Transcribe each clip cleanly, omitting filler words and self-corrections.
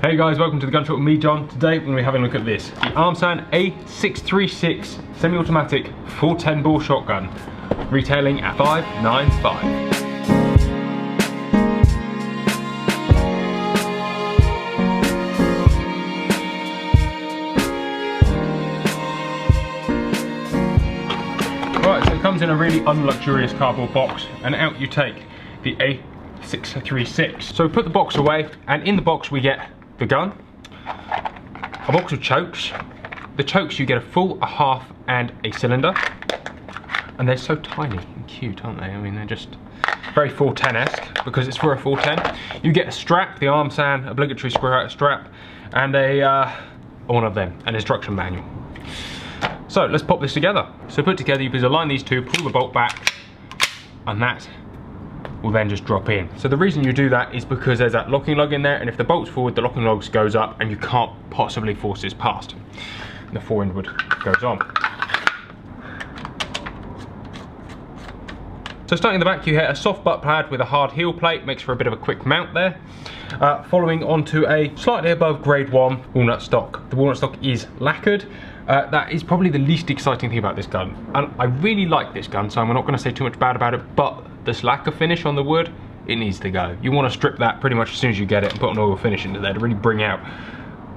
Hey guys, welcome to the Gun Shop with me, John. Today we're going to be having a look at this. The Armsan A636 semi-automatic 410 ball shotgun, retailing at $595. Right, so it comes in a really unluxurious cardboard box, and out you take the A636. So we put the box away, and in the box we get the gun, a box of chokes. The chokes you get a full, a half, and a cylinder. And they're so tiny and cute, aren't they? I mean, they're just very 410-esque because it's for a 410. You get a strap, the Armsan obligatory screw-out strap, and one of them, an instruction manual. So let's pop this together. So put together, you align these two, pull the bolt back, and that will then just drop in. So the reason you do that is because there's that locking lug in there, and if the bolt's forward, the locking lug goes up and you can't possibly force this past. And the fore inward goes on. So starting in the back, you hit a soft butt pad with a hard heel plate, makes for a bit of a quick mount there. Following onto a slightly above grade 1 walnut stock. The walnut stock is lacquered. That is probably the least exciting thing about this gun. And I really like this gun, so I'm not going to say too much bad about it, but this lacquer finish on the wood, it needs to go. You want to strip that pretty much as soon as you get it and put an oil finish into there to really bring out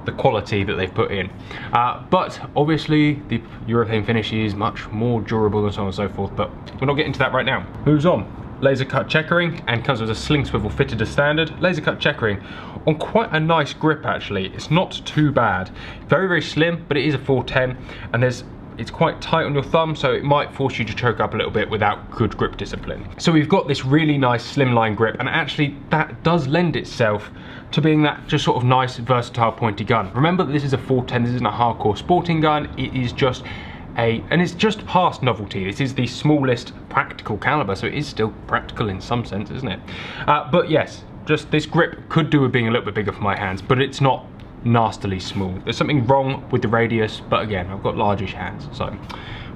the quality that they've put in. But obviously the urethane finish is much more durable and so on and so forth, but we're not getting to that right now. Moves on. Laser cut checkering, and comes with a sling swivel fitted as standard. Laser cut checkering on quite a nice grip actually. It's not too bad. Very, very slim, but it is a 410, and it's quite tight on your thumb, so it might force you to choke up a little bit without good grip discipline. So we've got this really nice slimline grip, and actually that does lend itself to being that just sort of nice, versatile, pointy gun. Remember that this is a 410, this isn't a hardcore sporting gun, it is just and it's just past novelty. This is the smallest practical caliber, so it is still practical in some sense, isn't it? But yes, just this grip could do with being a little bit bigger for my hands, but it's not nastily small. There's something wrong with the radius, but again, I've got largish hands, so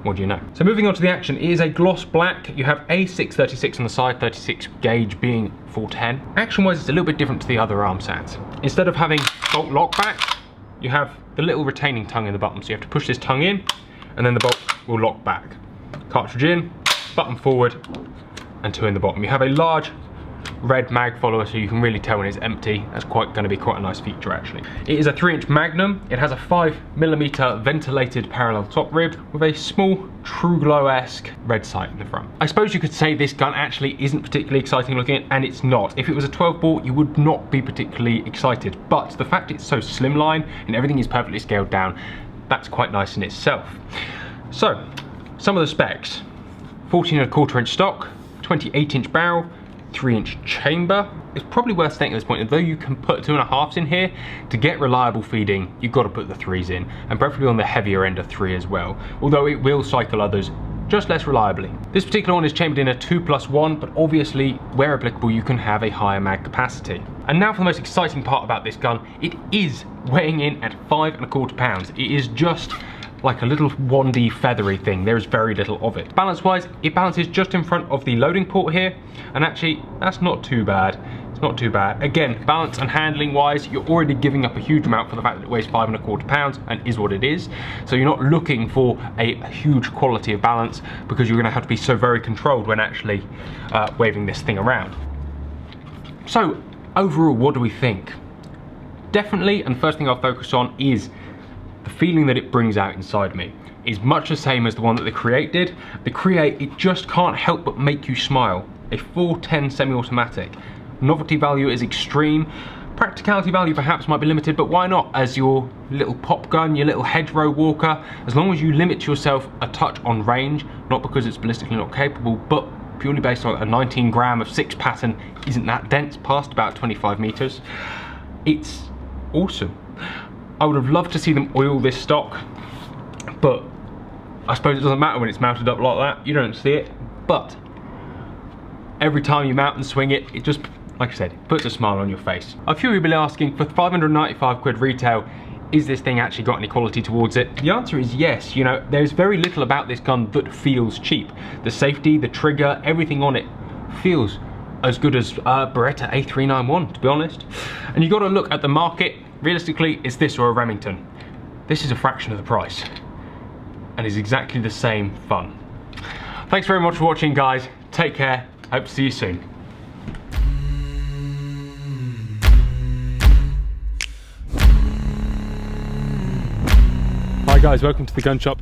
what do you know? So moving on to the action, it is a gloss black. You have A636 on the side, 36 gauge being 410. Action-wise, it's a little bit different to the other Armsans. Instead of having bolt lock back, you have the little retaining tongue in the bottom, so you have to push this tongue in, and then the bolt will lock back. Cartridge in, button forward, and two in the bottom. You have a large red mag follower, so you can really tell when it's empty. That's going to be quite a nice feature actually. It is a 3-inch Magnum. It has a 5mm ventilated parallel top rib with a small True Glow-esque red sight in the front. I suppose you could say this gun actually isn't particularly exciting looking, and it's not. If it was a 12 bore, you would not be particularly excited, but the fact it's so slimline and everything is perfectly scaled down, that's quite nice in itself. So, some of the specs: 14¼ inch stock, 28-inch barrel, 3-inch chamber. It's probably worth stating at this point, although you can put 2.5s in here, to get reliable feeding, you've got to put the 3s in, and preferably on the heavier end of 3 as well, although it will cycle others just less reliably. This particular one is chambered in a 2+1, but obviously, where applicable, you can have a higher mag capacity. And now for the most exciting part about this gun, it is weighing in at 5¼ pounds. It is just like a little wandy feathery thing. There is very little of it. Balance wise, it balances just in front of the loading port here, and actually that's not too bad. It's not too bad. Again, balance and handling wise, you're already giving up a huge amount for the fact that it weighs 5¼ pounds and is what it is. So you're not looking for a huge quality of balance, because you're going to have to be so very controlled when actually waving this thing around. So overall, what do we think? Definitely, and the first thing I'll focus on is the feeling that it brings out inside me. Is much the same as the one that the Create did. The Create, it just can't help but make you smile. A 410 semi-automatic. Novelty value is extreme. Practicality value perhaps might be limited, but why not as your little pop gun, your little hedgerow walker, as long as you limit yourself a touch on range, not because it's ballistically not capable, but purely based on a 19 gram of 6 pattern isn't that dense past about 25 meters. It's awesome. I would have loved to see them oil this stock, but I suppose it doesn't matter when it's mounted up like that. You don't see it, but every time you mount and swing it, it just, like I said, it puts a smile on your face. A few of you will be asking, for 595 quid retail, is this thing actually got any quality towards it? The answer is yes. You know, there's very little about this gun that feels cheap. The safety, the trigger, everything on it feels as good as Beretta A391, to be honest. And you got to look at the market. Realistically, it's this or a Remington. This is a fraction of the price, and is exactly the same fun. Thanks very much for watching, guys. Take care. Hope to see you soon. Hi guys, welcome to the gun shop.